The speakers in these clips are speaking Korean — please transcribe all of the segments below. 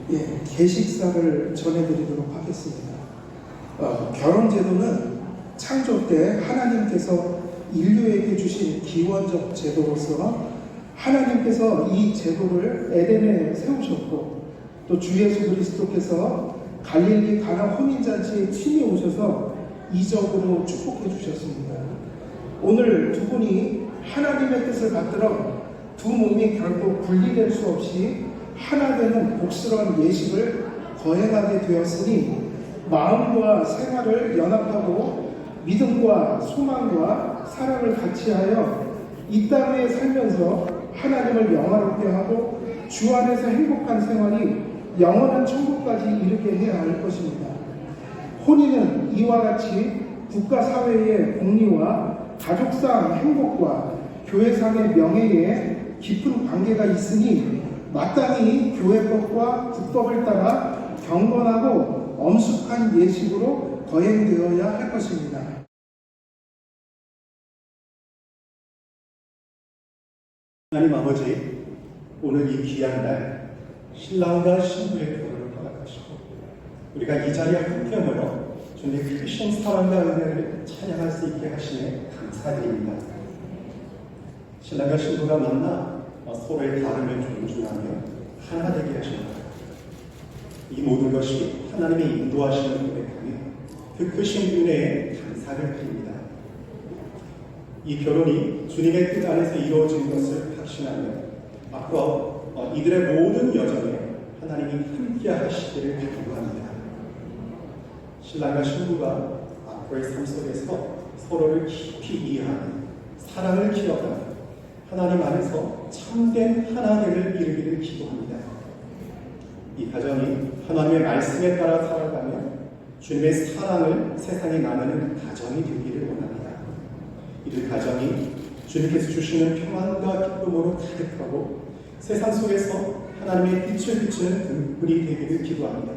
계식사를 전해드리도록 하겠습니다. 결혼제도는 창조 때 하나님께서 인류에게 주신 기원적 제도로서 하나님께서 이 제도를 에덴에 세우셨고, 또 주 예수 그리스도께서 갈릴리 가나 혼인잔치에 친히 오셔서 이적으로 축복해 주셨습니다. 오늘 두 분이 하나님의 뜻을 받들어 두 몸이 결국 분리될 수 없이 하나 되는 복스러운 예식을 거행하게 되었으니, 마음과 생활을 연합하고 믿음과 소망과 사랑을 같이 하여 이 땅에 살면서 하나님을 영화롭게 하고 주 안에서 행복한 생활이 영원한 천국까지 이르게 해야 할 것입니다. 혼인은 이와 같이 국가 사회의 공리와 가족상 행복과 교회상의 명예에 깊은 관계가 있으니 마땅히 교회법과 국법을 따라 경건하고 엄숙한 예식으로 거행되어야 할 것입니다. 하나님 아버지, 오늘 이 귀한 날 신랑과 신부의 결혼을 허락하시고 우리가 이 자리에 함께 모여 주님의 크신 사랑과 은혜를 찬양할 수 있게 하시네 감사드립니다. 신랑과 신부가 만나 서로의 다름을 존중하며 하나 되게 하십니다. 이 모든 것이 하나님의 인도하시는 고백하며 그 크신 은혜에 감사를 드립니다. 이 결혼이 주님의 뜻 안에서 이루어진 것을 확신하며 앞으로 이들의 모든 여정에 하나님이 함께 하시기를 기도합니다. 신랑과 신부가 앞으로의 삶 속에서 서로를 깊이 이해하는 사랑을 키워가는 하나님 안에서 참된 하나됨을 이루기를 기도합니다. 이 가정이 하나님의 말씀에 따라 살아가며 주님의 사랑을 세상에 나누는 가정이 되기를 원합니다. 이들 가정이 주님께서 주시는 평안과 기쁨으로 가득하고 세상 속에서 하나님의 빛을 비추는 등불이 되기를 기도합니다.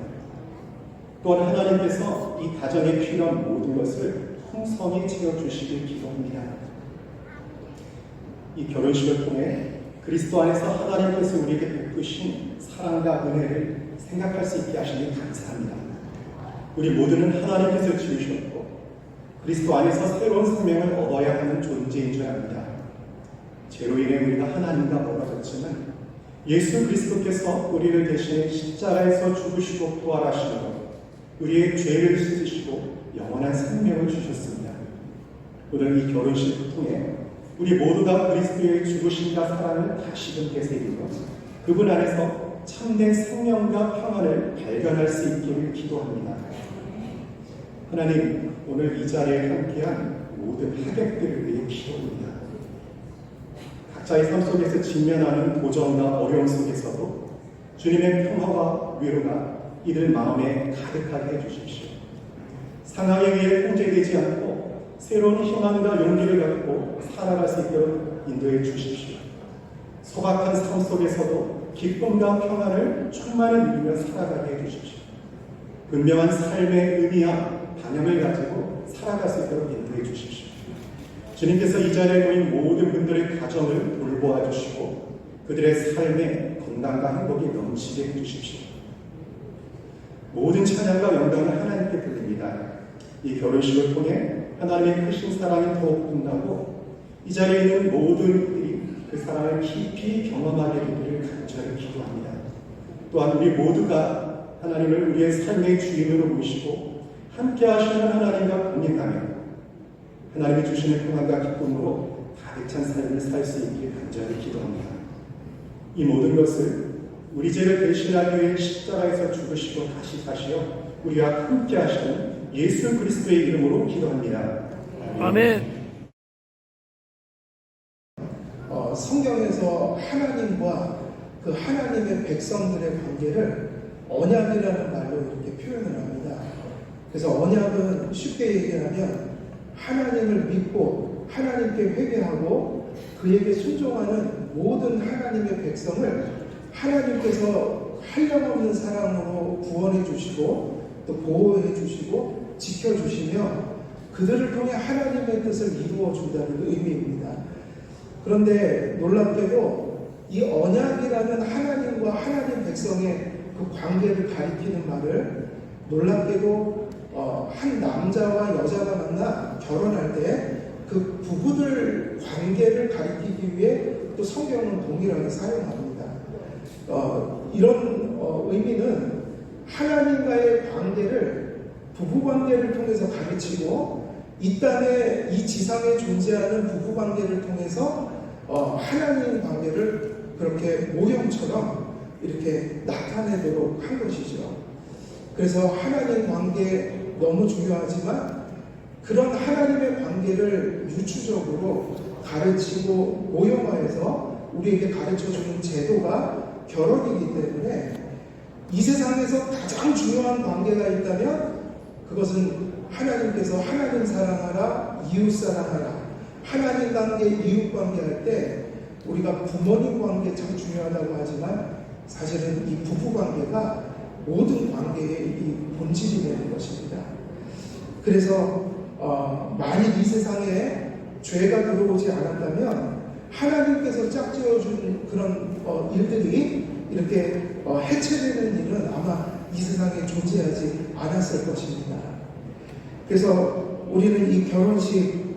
또한 하나님께서 이 가정에 필요한 모든 것을 풍성히 채워주시길 기도합니다. 이 결혼식을 통해 그리스도 안에서 하나님께서 우리에게 베푸신 사랑과 은혜를 생각할 수 있게 하시니 감사합니다. 우리 모두는 하나님께서 지으셨고 그리스도 안에서 새로운 생명을 얻어야 하는 존재인 줄 압니다. 죄로 인해 우리가 하나님과 멀어졌지만 예수 그리스도께서 우리를 대신해 십자가에서 죽으시고 부활하시고 우리의 죄를 씻으시고 영원한 생명을 주셨습니다. 오늘 이 결혼식을 통해 우리 모두가 그리스도의 죽으심과 사랑을 다시금 되새기고 그분 안에서 참된 생명과 평안을 발견할 수 있기를 기도합니다. 하나님, 오늘 이 자리에 함께한 모든 하객들을 위해 기도합니다. 각자의 삶 속에서 직면하는 고전과 어려움 속에서도 주님의 평화와 위로가 이들 마음에 가득하게 해주십시오. 상황에 의해 통제되지 않고 새로운 희망과 용기를 갖고 살아갈 수 있도록 인도해 주십시오. 소박한 삶 속에서도 기쁨과 평안을 충만히 누리며 살아가게 해주십시오. 분명한 삶의 의미와 방향을 가지고 살아갈 수 있도록 인도해 주십시오. 주님께서 이 자리에 모인 모든 분들의 가정을 돌보아 주시고 그들의 삶에 건강과 행복이 넘치게 해주십시오. 모든 찬양과 영광을 하나님께 드립니다. 이 결혼식을 통해 하나님의 크신 사랑이 더욱 빛나고 이 자리에 있는 모든 이들이 그 사랑을 깊이 경험하게 되기를 간절히 기도합니다. 또한 우리 모두가 하나님을 우리의 삶의 주인으로 모시고 함께 하시는 하나님과 동행하며 하나님이 주시는 평안과 기쁨으로 가득 찬 삶을 살 수 있기를 간절히 기도합니다. 이 모든 것을 우리 죄를 대신하기 위해 십자가에서 죽으시고 다시 사시어 우리와 함께 하시는 예수 그리스도의 이름으로 기도합니다. 아멘. 성경에서 하나님과 그 하나님의 백성들의 관계를 언약이라는 말로 이렇게 표현을 합니다. 그래서 언약은 쉽게 얘기하면 하나님을 믿고 하나님께 회개하고 그에게 순종하는 모든 하나님의 백성을 하나님께서 한량없는 사랑으로 구원해 주시고 또 보호해 주시고 지켜 주시며 그들을 통해 하나님의 뜻을 이루어 준다는 의미입니다. 그런데 놀랍게도 이 언약이라는 하나님과 하나님 백성의 그 관계를 가리키는 말을 놀랍게도 한 남자와 여자가 만나 결혼할 때 그 부부들 관계를 가리키기 위해 또 성경은 동일하게 사용합니다. 이런 의미는 하나님과의 관계를 부부 관계를 통해서 가르치고 이 땅에 이 지상에 존재하는 부부 관계를 통해서 하나님 관계를 그렇게 모형처럼 이렇게 나타내도록 한 것이죠. 그래서 하나님 관계 너무 중요하지만 그런 하나님의 관계를 유추적으로 가르치고 모형화해서 우리에게 가르쳐주는 제도가 결혼이기 때문에 이 세상에서 가장 중요한 관계가 있다면 그것은 하나님께서 하나님 사랑하라, 이웃 사랑하라, 하나님 관계, 이웃 관계 할 때 우리가 부모님 관계 참 중요하다고 하지만 사실은 이 부부 관계가 모든 관계의 이 본질이 되는 것입니다. 그래서 만일 이 세상에 죄가 들어오지 않았다면 하나님께서 짝지어준 그런 일들이 이렇게 해체되는 일은 아마 이 세상에 존재하지 않았을 것입니다. 그래서 우리는 이 결혼식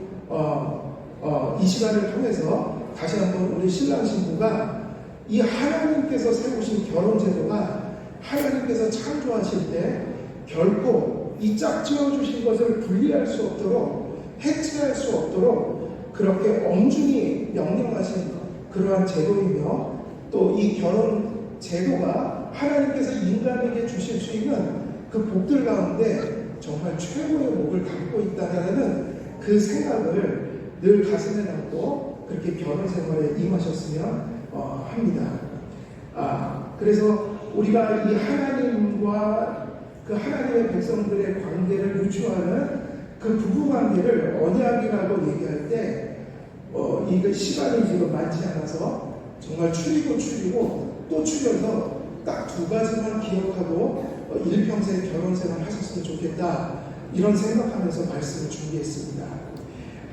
이 시간을 통해서 다시 한번 우리 신랑 신부가 이 하나님께서 세우신 결혼 제도가 하나님께서 창조하실 때 결코 이 짝지어 주신 것을 분리할 수 없도록 해체할 수 없도록 그렇게 엄중히 명령하신 그러한 제도이며 또 이 결혼 제도가 하나님께서 인간에게 주실 수 있는 그 복들 가운데 정말 최고의 복을 담고 있다는 그 생각을 늘 가슴에 담고 그렇게 결혼 생활에 임하셨으면 합니다. 그래서 우리가 이 하나님과 그 하나님의 백성들의 관계를 유추하는 그 부부 관계를 언약이라고 얘기할 때 이거 시간이 지금 많지 않아서 정말 추리고 또 추려서 딱 두 가지만 기억하고 일평생 결혼 생활 하셨으면 좋겠다 이런 생각하면서 말씀을 준비했습니다.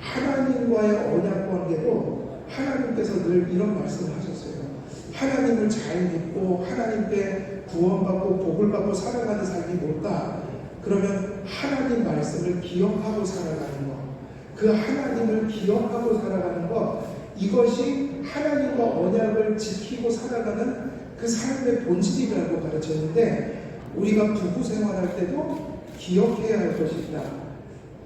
하나님과의 언약 관계도 하나님께서 늘 이런 말씀을 하셨어요. 하나님을 잘 믿고 하나님께 구원받고 복을 받고 살아가는 삶이 뭘까? 그러면 하나님 말씀을 기억하고 살아가는 것, 그 하나님을 기억하고 살아가는 것, 이것이 하나님과 언약을 지키고 살아가는 그 삶의 본질이라고 가르쳤는데 우리가 부부 생활할 때도 기억해야 할 것입니다.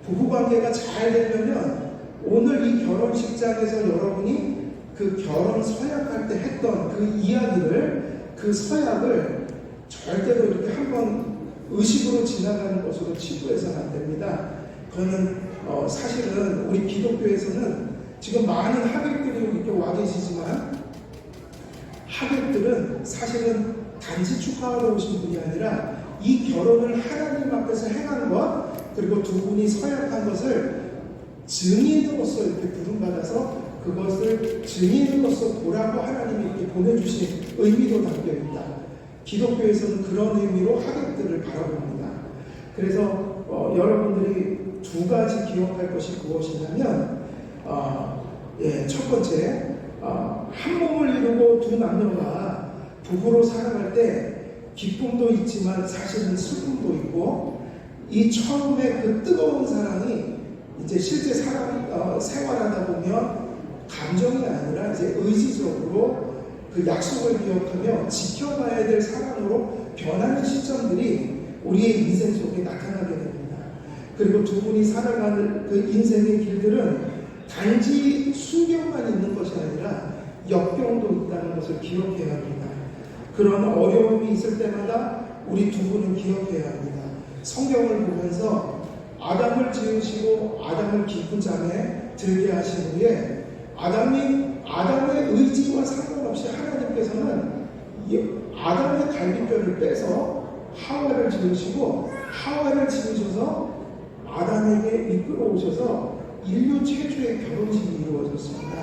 부부관계가 잘 되려면 오늘 이 결혼식장에서 여러분이 그 결혼 서약할 때 했던 그 이야기를 그 서약을 절대로 이렇게 한번 의식으로 지나가는 것으로 치부해서는 안 됩니다. 그거는 사실은 우리 기독교에서는 지금 많은 하객들이 이렇게 와 계시지만 하객들은 사실은 단지 축하하러 오신 분이 아니라 이 결혼을 하나님 앞에서 행한 것 그리고 두 분이 서약한 것을 증인으로서 이렇게 부름받아서 그것을 증인으로서 보라고 하나님이 이렇게 보내주신 의미도 담겨 있다. 기독교에서는 그런 의미로 하객들을 바라봅니다. 그래서 여러분들이 두 가지 기억할 것이 무엇이냐면 첫 번째 한 몸을 이루고 두 남녀가 부부로 살아갈 때 기쁨도 있지만 사실은 슬픔도 있고 이 처음에 그 뜨거운 사랑이 이제 실제 생활하다 보면 감정이 아니라 이제 의지적으로 그 약속을 기억하며 지켜가야 될 사랑으로 변하는 시점들이 우리의 인생 속에 나타나게 됩니다. 그리고 두 분이 살아가는 그 인생의 길들은 단지 순경만 있는 것이 아니라 역경도 있다는 것을 기억해야 합니다. 그런 어려움이 있을 때마다 우리 두 분은 기억해야 합니다. 성경을 보면서 아담을 지으시고 아담을 깊은 잠에 들게 하신 후에 아담의 의지와 상관없이 하나님께서는 아담의 갈비뼈를 빼서 하와를 지으시고 하와를 지으셔서 아담에게 이끌어 오셔서 인류 최초의 결혼식이 이루어졌습니다.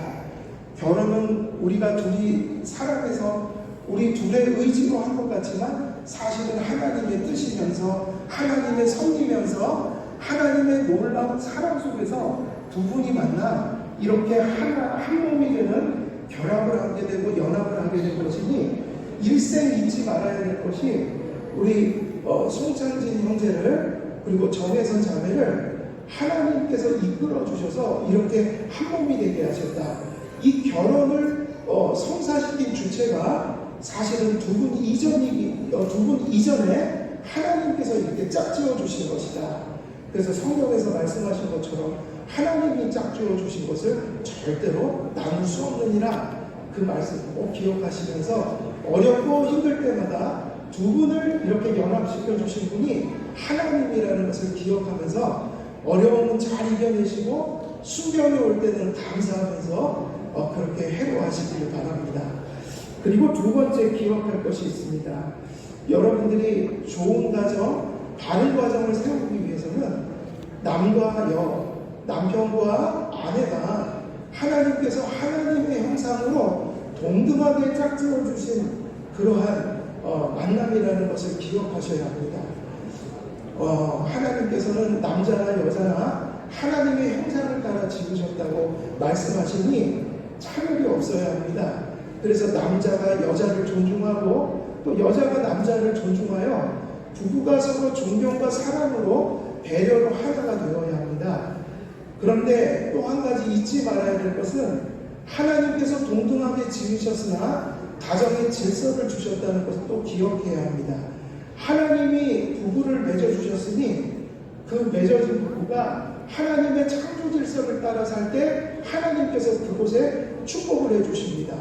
결혼은 우리가 둘이 사랑해서 우리 둘의 의지로 한 것 같지만 사실은 하나님의 뜻이면서 하나님의 섭리면서 하나님의 놀라운 사랑 속에서 두 분이 만나 이렇게 한 몸이 되는 결합을 하게 되고 연합을 하게 된 것이니 일생 잊지 말아야 될 것이 우리 송창진 형제를 그리고 정혜선 자매를 하나님께서 이끌어 주셔서 이렇게 한 몸이 되게 하셨다. 이 결혼을 성사시킨 주체가 사실은 두 분 이전에 하나님께서 이렇게 짝지어 주신 것이다. 그래서 성경에서 말씀하신 것처럼 하나님이 짝지어 주신 것을 절대로 나눌 수 없느니라. 그 말씀 꼭 기억하시면서 어렵고 힘들 때마다 두 분을 이렇게 연합시켜 주신 분이 하나님이라는 것을 기억하면서 어려움은 잘 이겨내시고 순경이 올 때는 감사하면서 그렇게 해로하시기를 바랍니다. 그리고 두 번째 기억할 것이 있습니다. 여러분들이 좋은 가정, 바른 가정을 세우기 위해서는 남과 여, 남편과 아내가 하나님께서 하나님의 형상으로 동등하게 짝지어 주신 그러한 만남이라는 것을 기억하셔야 합니다. 하나님께서는 남자나 여자나 하나님의 형상을 따라 지으셨다고 말씀하시니 차별이 없어야 합니다. 그래서 남자가 여자를 존중하고 또 여자가 남자를 존중하여 부부가 서로 존경과 사랑으로 배려로 하나가 되어야 합니다. 그런데 또 한 가지 잊지 말아야 될 것은 하나님께서 동등하게 지으셨으나 가정의 질서를 주셨다는 것을 또 기억해야 합니다. 하나님이 부부를 맺어주셨으니 그 맺어진 부부가 하나님의 창조 질서를 따라 살 때 하나님께서 그곳에 축복을 해주십니다.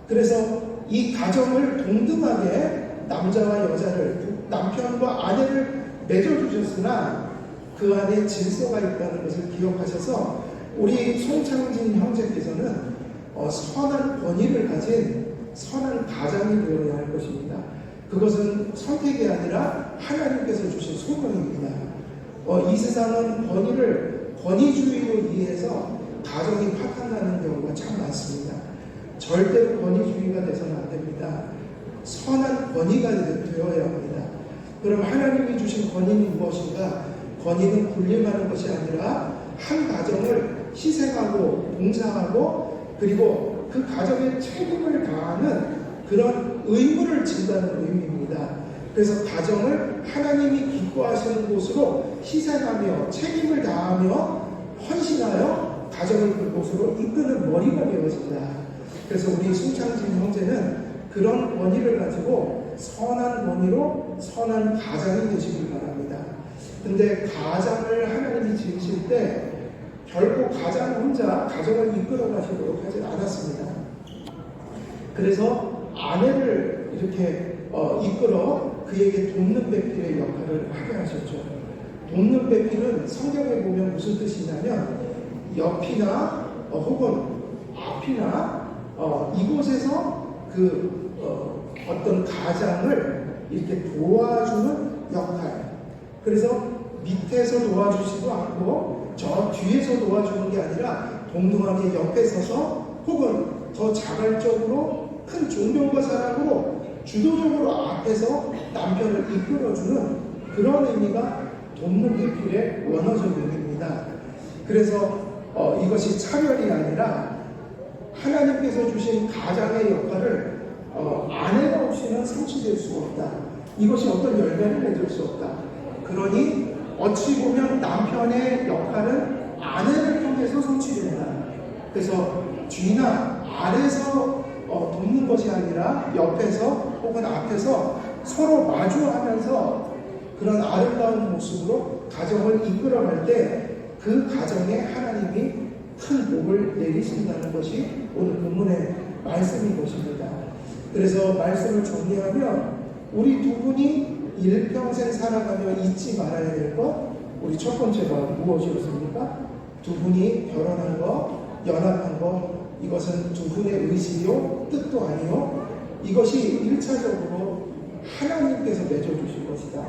그래서 이 가정을 동등하게 남자와 여자를 남편과 아내를 맺어주셨으나 그 안에 질서가 있다는 것을 기억하셔서 우리 송창진 형제께서는 선한 권위를 가진 선한 가장이 되어야 할 것입니다. 그것은 선택이 아니라 하나님께서 주신 소명입니다. 이 세상은 권위주의로 이해해서 가정이 파탄나는 경우가 참 많습니다. 절대로 권위주의가 돼서는 안 됩니다. 선한 권위가 되어야 합니다. 그럼 하나님이 주신 권위는 무엇인가? 권위는 군림하는 것이 아니라 한 가정을 희생하고 봉사하고 그리고 그 가정의 책임을 다하는 그런 의무를 진다는 의미입니다. 그래서 가정을 하나님이 기뻐하시는 곳으로 희생하며 책임을 다하며 헌신하여 가정을 그곳으로 이끄는 머리가 되어진다. 그래서 우리 송창진 형제는 그런 권위를 가지고 선한 권위로 선한 가장이 되시길 바랍니다. 근데 가장을 하나님이 지으실 때 결코 가장 혼자 가정을 이끌어 가시도록 하지 않았습니다. 그래서 아내를 이렇게 이끌어 그에게 돕는 배필의 역할을 하게 하셨죠. 돕는 배필은 성경에 보면 무슨 뜻이냐면 옆이나 혹은 앞이나 이곳에서 어떤 가장을 이렇게 도와주는 역할. 그래서 밑에서 도와주지도 않고 저 뒤에서 도와주는 게 아니라 동등하게 옆에 서서 혹은 더 자발적으로 큰 존경과 사랑으로 주도적으로 앞에서 남편을 이끌어주는 그런 의미가 돕는 배필의 원어적 의미입니다. 그래서 이것이 차별이 아니라 하나님께서 주신 가장의 역할을 아내가 없이는 성취될 수 없다. 이것이 어떤 열매를 맺을 수 없다. 그러니 어찌 보면 남편의 역할은 아내를 통해서 성취된다. 그래서 뒤나 아래에서 돕는 것이 아니라 옆에서 혹은 앞에서 서로 마주하면서 그런 아름다운 모습으로 가정을 이끌어갈 때 그 가정에 하나님이 큰 복을 내리신다는 것이 오늘 본문의 말씀인 것입니다. 그래서 말씀을 정리하면 우리 두 분이 일평생 살아가며 잊지 말아야 될 것, 우리 첫 번째가 무엇이었습니까? 두 분이 결혼한 것, 연합한 것, 이것은 두 분의 의지요, 뜻도 아니요. 이것이 1차적으로 하나님께서 맺어주실 것이다.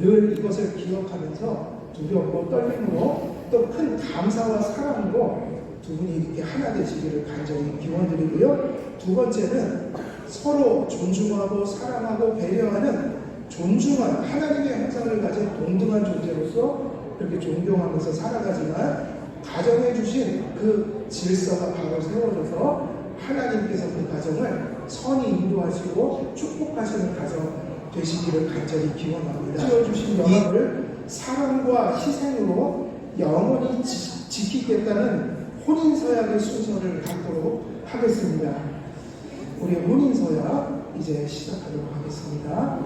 늘 이것을 기억하면서 두렵고 떨림으로 또 큰 감사와 사랑으로 두 분이 이렇게 하나 되시기를 간절히 기원드리고요. 두 번째는 서로 존중하고 사랑하고 배려하는 존중한 하나님의 형상을 가진 동등한 존재로서 그렇게 존경하면서 살아가지만 가정해 주신 그 질서가 바로 세워져서 하나님께서 그 가정을 선히 인도하시고 축복하시는 가정 되시기를 간절히 기원합니다. 지어주신 영혼을 사랑과 희생으로 영원히 지키겠다는 혼인서약의 순서를 갖도록 하겠습니다. 우리 혼인서약 이제 시작하도록 하겠습니다.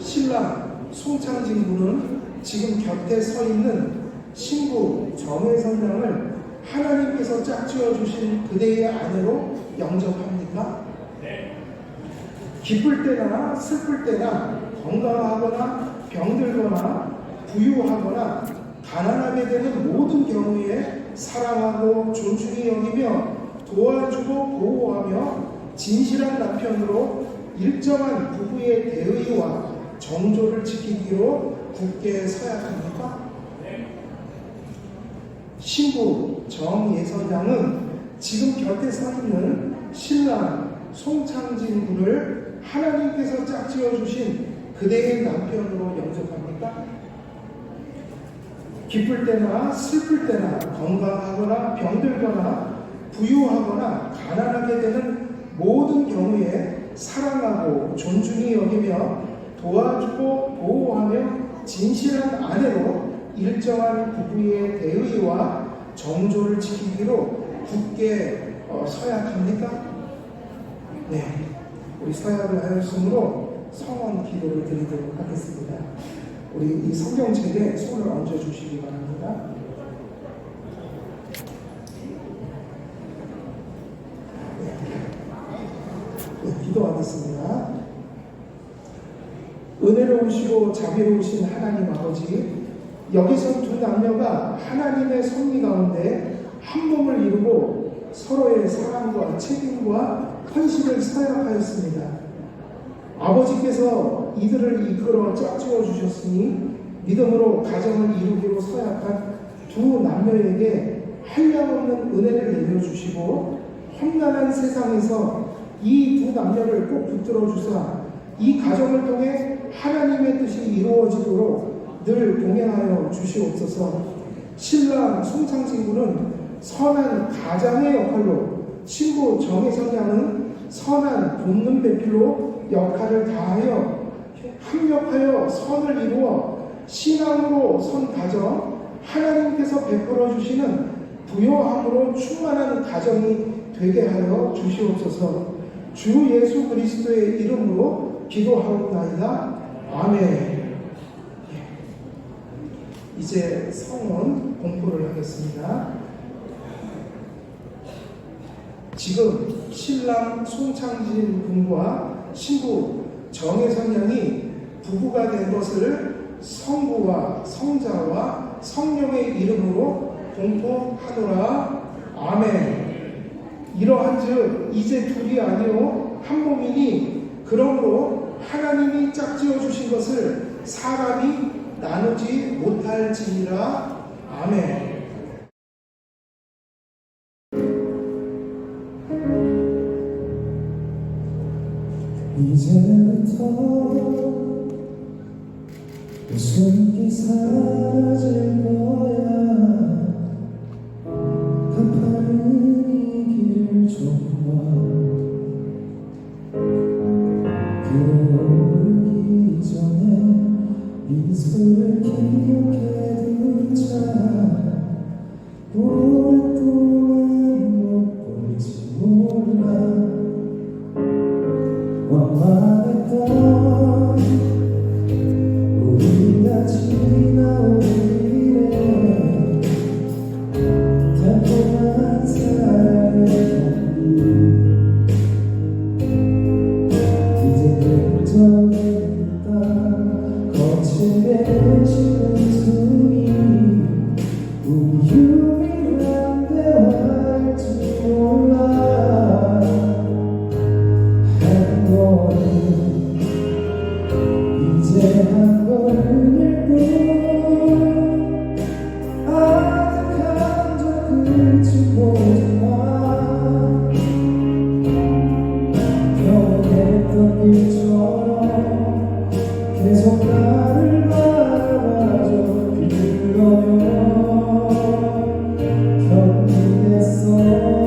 신랑 송창진 군은 지금 곁에 서 있는 신부 정혜선 양을 하나님께서 짝지어 주신 그대의 아내로 영접합니까? 네. 기쁠 때나 슬플 때나 건강하거나 병들거나 부유하거나 가난하게 되는 모든 경우에 사랑하고 존중히 여기며 도와주고 보호하며 진실한 남편으로 일정한 부부의 대의와 정조를 지키기로 굳게 서약합니까? 신부 정예선 양은 지금 곁에 서 있는 신랑 송창진 군을 하나님께서 짝지어 주신 그대의 남편으로 영접합니까? 기쁠 때나 슬플 때나 건강하거나 병들거나 부유하거나 가난하게 되는 모든 경우에 사랑하고 존중히 여기며 도와주고 보호하며 진실한 아내로 일정한 부부의 대의와 정조를 지키기로 굳게 서약합니까? 네, 우리 서약을 하였으므로 성원 기도를 드리도록 하겠습니다. 우리 이 성경책에 손을 얹어 주시기 바랍니다. 네, 기도하겠습니다. 은혜로우시고 자비로우신 하나님 아버지, 여기서 두 남녀가 하나님의 섭리 가운데 한 몸을 이루고 서로의 사랑과 책임과 헌신을 서약하였습니다. 아버지께서 이들을 이끌어 짝지어 주셨으니 믿음으로 가정을 이루기로 서약한 두 남녀에게 한량없는 은혜를 내려주시고 험난한 세상에서 이 두 남녀를 꼭 붙들어 주사 이 가정을 통해 하나님의 뜻이 이루어지도록 늘 동행하여 주시옵소서. 신랑 송창진 군은 선한 가장의 역할로, 신부 정혜선 양은 선한 돕는 배필로 역할을 다하여 합력하여 선을 이루어 신앙으로 선 가정, 하나님께서 베풀어 주시는 부요함으로 충만한 가정이 되게 하여 주시옵소서. 주 예수 그리스도의 이름으로 기도하옵나이다. 아멘. 이제 성원 공포를 하겠습니다. 지금 신랑 송창진 군과 신부 정혜선 양이 부부가 된 것을 성부와 성자와 성령의 이름으로 공포하노라. 아멘. 이러한즉 이제 둘이 아니요 한 몸이니 그러므로 하나님이 짝지어 주신 것을 사람이 나누지 못할지니라. 아멘. 이제부터 웃음기 사라질 거야. 가파른 이 길을 좀 그러기 전에 미소를 기억해 두자. 오랫동안 못 볼지 몰라. 원망했던 우리가 지나온 길에 달콤한 사랑의 향기 이제 결정했다. 거칠게 식은 숨이 우리 유일한 대화일지 몰라. 이제 한 걸음일 뿐 아득한 저 끝을 보지마. 평온했던 일처럼 계속 나를 바라봐줘. 그러면 견디겠어.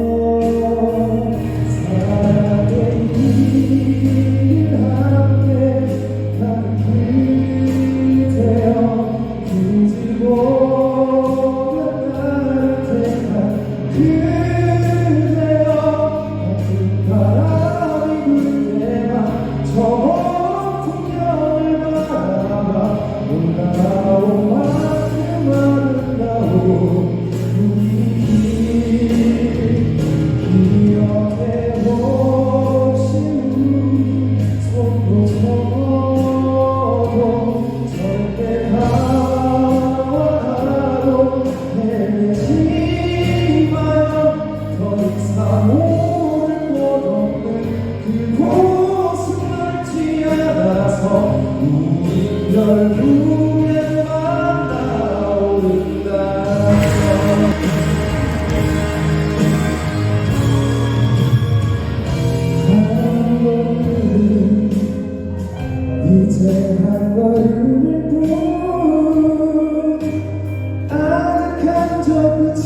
결국에 만나온다. 이제 한 걸음일 뿐 아득한 저 끝은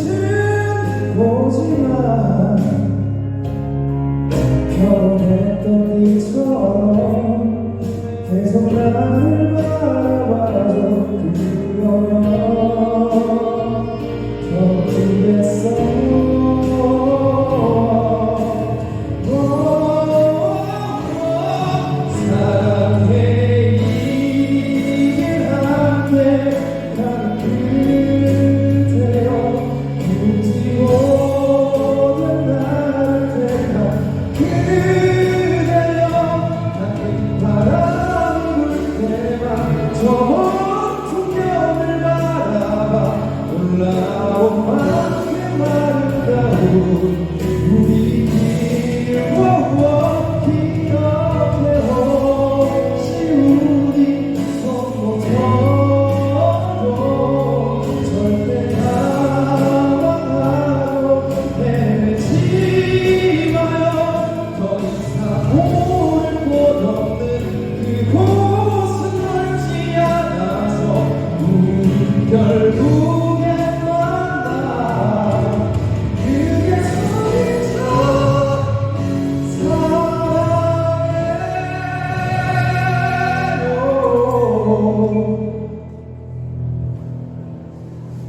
보지만 결혼했던 이처럼 계속 나를 바라봐줘. 그러면 결혼했어. 사랑해 이길 함께 가는 그대여 묻지 못한 나를 택한 그대여 나의 바람이 불 때만 저 풍경을 바라봐 올라온 만큼 아름다운 우리 길 기억해 혹시 우리 손 못 잡아도 절대 가망하고 헤매지 마요. 더 이상 오를 곳 없는 그곳은 넓지 않아서 우리 결국에 만나. 그게 소리쳐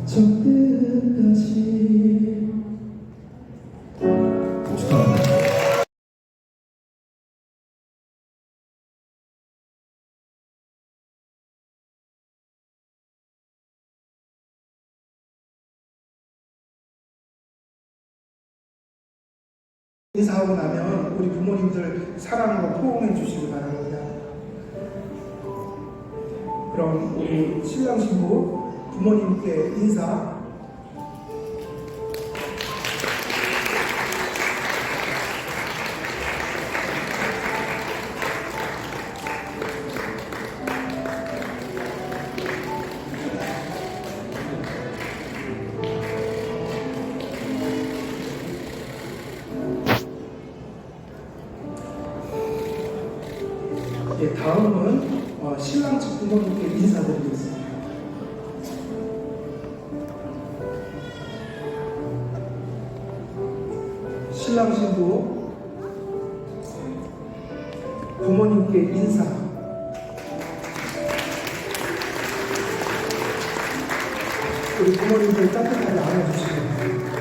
저 끝까지. 축하합니다. 인사하고 나면 우리 부모님들 사랑으로 포옹해 주시기 바랍니다. 그럼 우리 신랑 신부 부모님께 인사. 다음은 신랑 측 부모님께 인사드리겠습니다. 신랑 신부 부모님께 인사. 우리 부모님들 따뜻하게 안아주시기 바랍니다.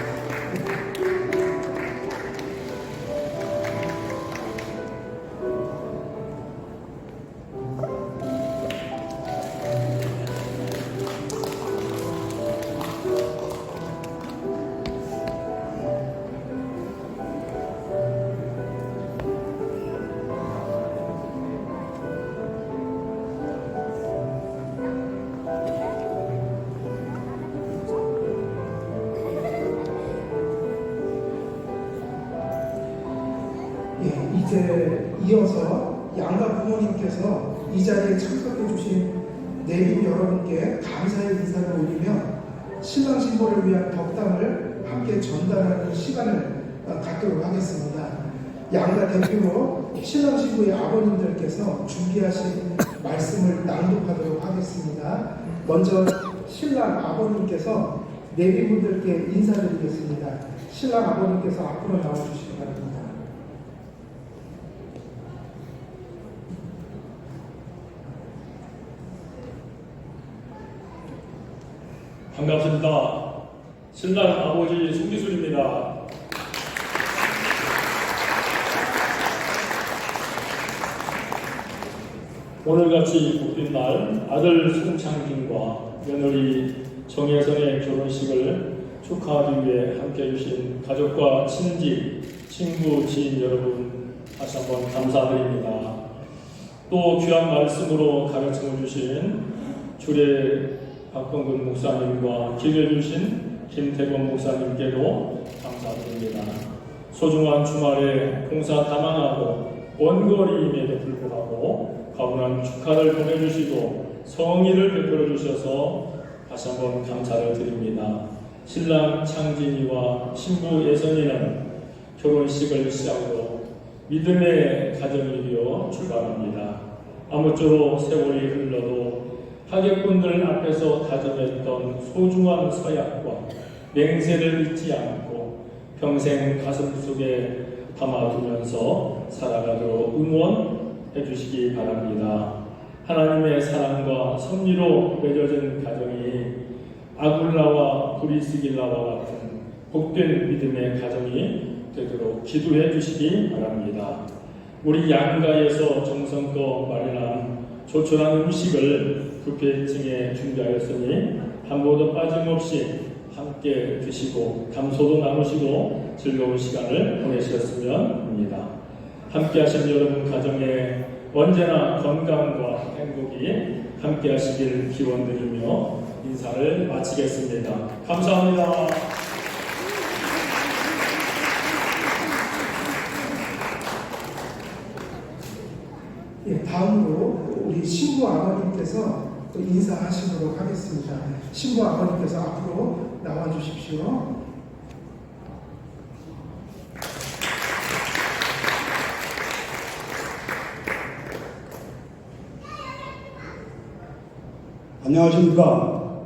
이제 이어서 양가 부모님께서 이 자리에 참석해 주신 내빈 여러분께 감사의 인사를 올리며 신랑 신부를 위한 덕담을 함께 전달하는 시간을 갖도록 하겠습니다. 양가 대표로 신랑 신부의 아버님들께서 준비하신 말씀을 낭독하도록 하겠습니다. 먼저 신랑 아버님께서 내빈분들께 인사드리겠습니다. 신랑 아버님께서 앞으로 나와주시기 바랍니다. 반갑습니다. 신랑 아버지 송기술입니다. 오늘같이 복된 날 아들 송창진과 며느리 정혜선의 결혼식을 축하하기 위해 함께해 주신 가족과 친지, 친구, 지인 여러분 다시 한번 감사드립니다. 또 귀한 말씀으로 가르침을 주신 주례 박범근 목사님과 기회 주신 김태권 목사님께도 감사드립니다. 소중한 주말에 봉사 다망하고 원거리임에도 불구하고 가분한 축하를 보내주시고 성의를 베풀어 주셔서 다시 한번 감사를 드립니다. 신랑 창진이와 신부 예선이는 결혼식을 시작으로 믿음의 가정을 이루어 출발합니다. 아무쪼록 세월이 흘러도 하객분들 앞에서 다짐했던 소중한 서약과 맹세를 잊지 않고 평생 가슴속에 담아두면서 살아가도록 응원해 주시기 바랍니다. 하나님의 사랑과 섭리로 맺어진 가정이 아굴라와 브리스길라와 같은 복된 믿음의 가정이 되도록 기도해 주시기 바랍니다. 우리 양가에서 정성껏 마련한 조촐한 음식을 뷔페층에 준비하였으니 한 번도 빠짐없이 함께 드시고 감소도 나누시고 즐거운 시간을 보내셨으면 합니다. 함께 하신 여러분 가정에 언제나 건강과 행복이 함께 하시길 기원드리며 인사를 마치겠습니다. 감사합니다. 예, 다음으로 우리 신부 아버님께서 또 인사하시도록 하겠습니다. 신부 아버님께서 앞으로 나와 주십시오. 안녕하십니까.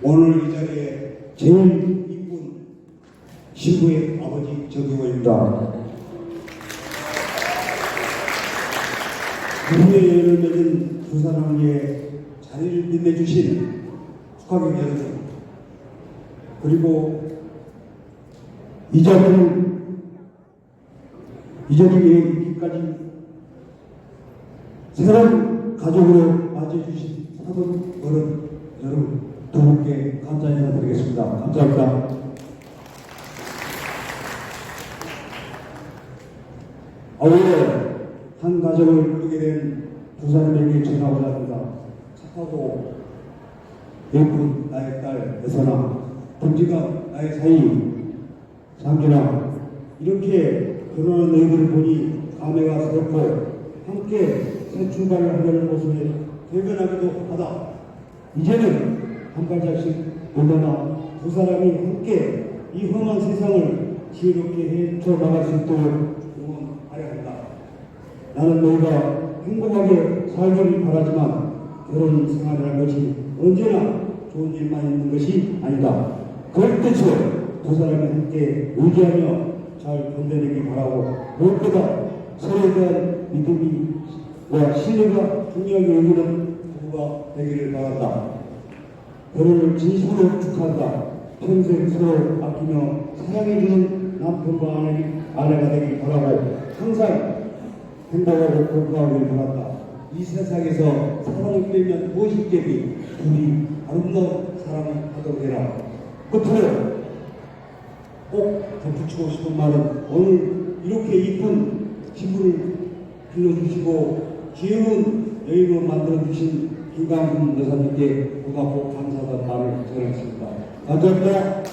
오늘 이 자리에 제일 이쁜 신부의 아버지 정경호입니다. 부부의 예를 맺은 두 사람의 자리를 빛내주신 축하객 여러분, 그리고 이 자리에 이기까지 새로운 가족으로 맞이해주신 사돈 어른 여러분 두 분께 감사 인사드리겠습니다. 감사합니다. 아울러 한 가정을 이루게 된 두 사람에게 전하고자 합니다. 착하고 예쁜 나의 딸 애선아, 동지가 나의 사이 상준아, 이렇게 결혼한 너희들을 보니 감회가 새롭고 함께 새 출발을 하려는 모습에 대견하기도 하다. 이제는 한 발짝씩 물러나 두 사람이 함께 이 험한 세상을 지혜롭게 헤쳐나갈 수 있도록 응원하려 한다. 나는 너희가 행복하게 살기를 바라지만 결혼 생활이라는 것이 언제나 좋은 일만 있는 것이 아니다. 그럴 때처럼 두 사람이 함께 의지하며 잘 견뎌내기 바라고, 무엇보다 서로에 대한 믿음과 신뢰가 중요하게 여기는 부부가 되기를 바란다. 결혼을 진심으로 축하한다. 평생 서로 아끼며 사랑해주는 남편과 아내가 되길 바라고, 항상 행복하고 건강하길 바란다. 이 세상에서 사랑을 빼면 무엇이 겠니? 둘이 아름다운 사랑을 하도록 해라. 끝으로 꼭 덧붙이고 싶은 말은, 오늘 이렇게 이쁜 신부를 불러주시고 귀여운 여인으로 만들어주신 김강순 여사님께 고맙고 감사하다는 말을 전했습니다. 감사합니다.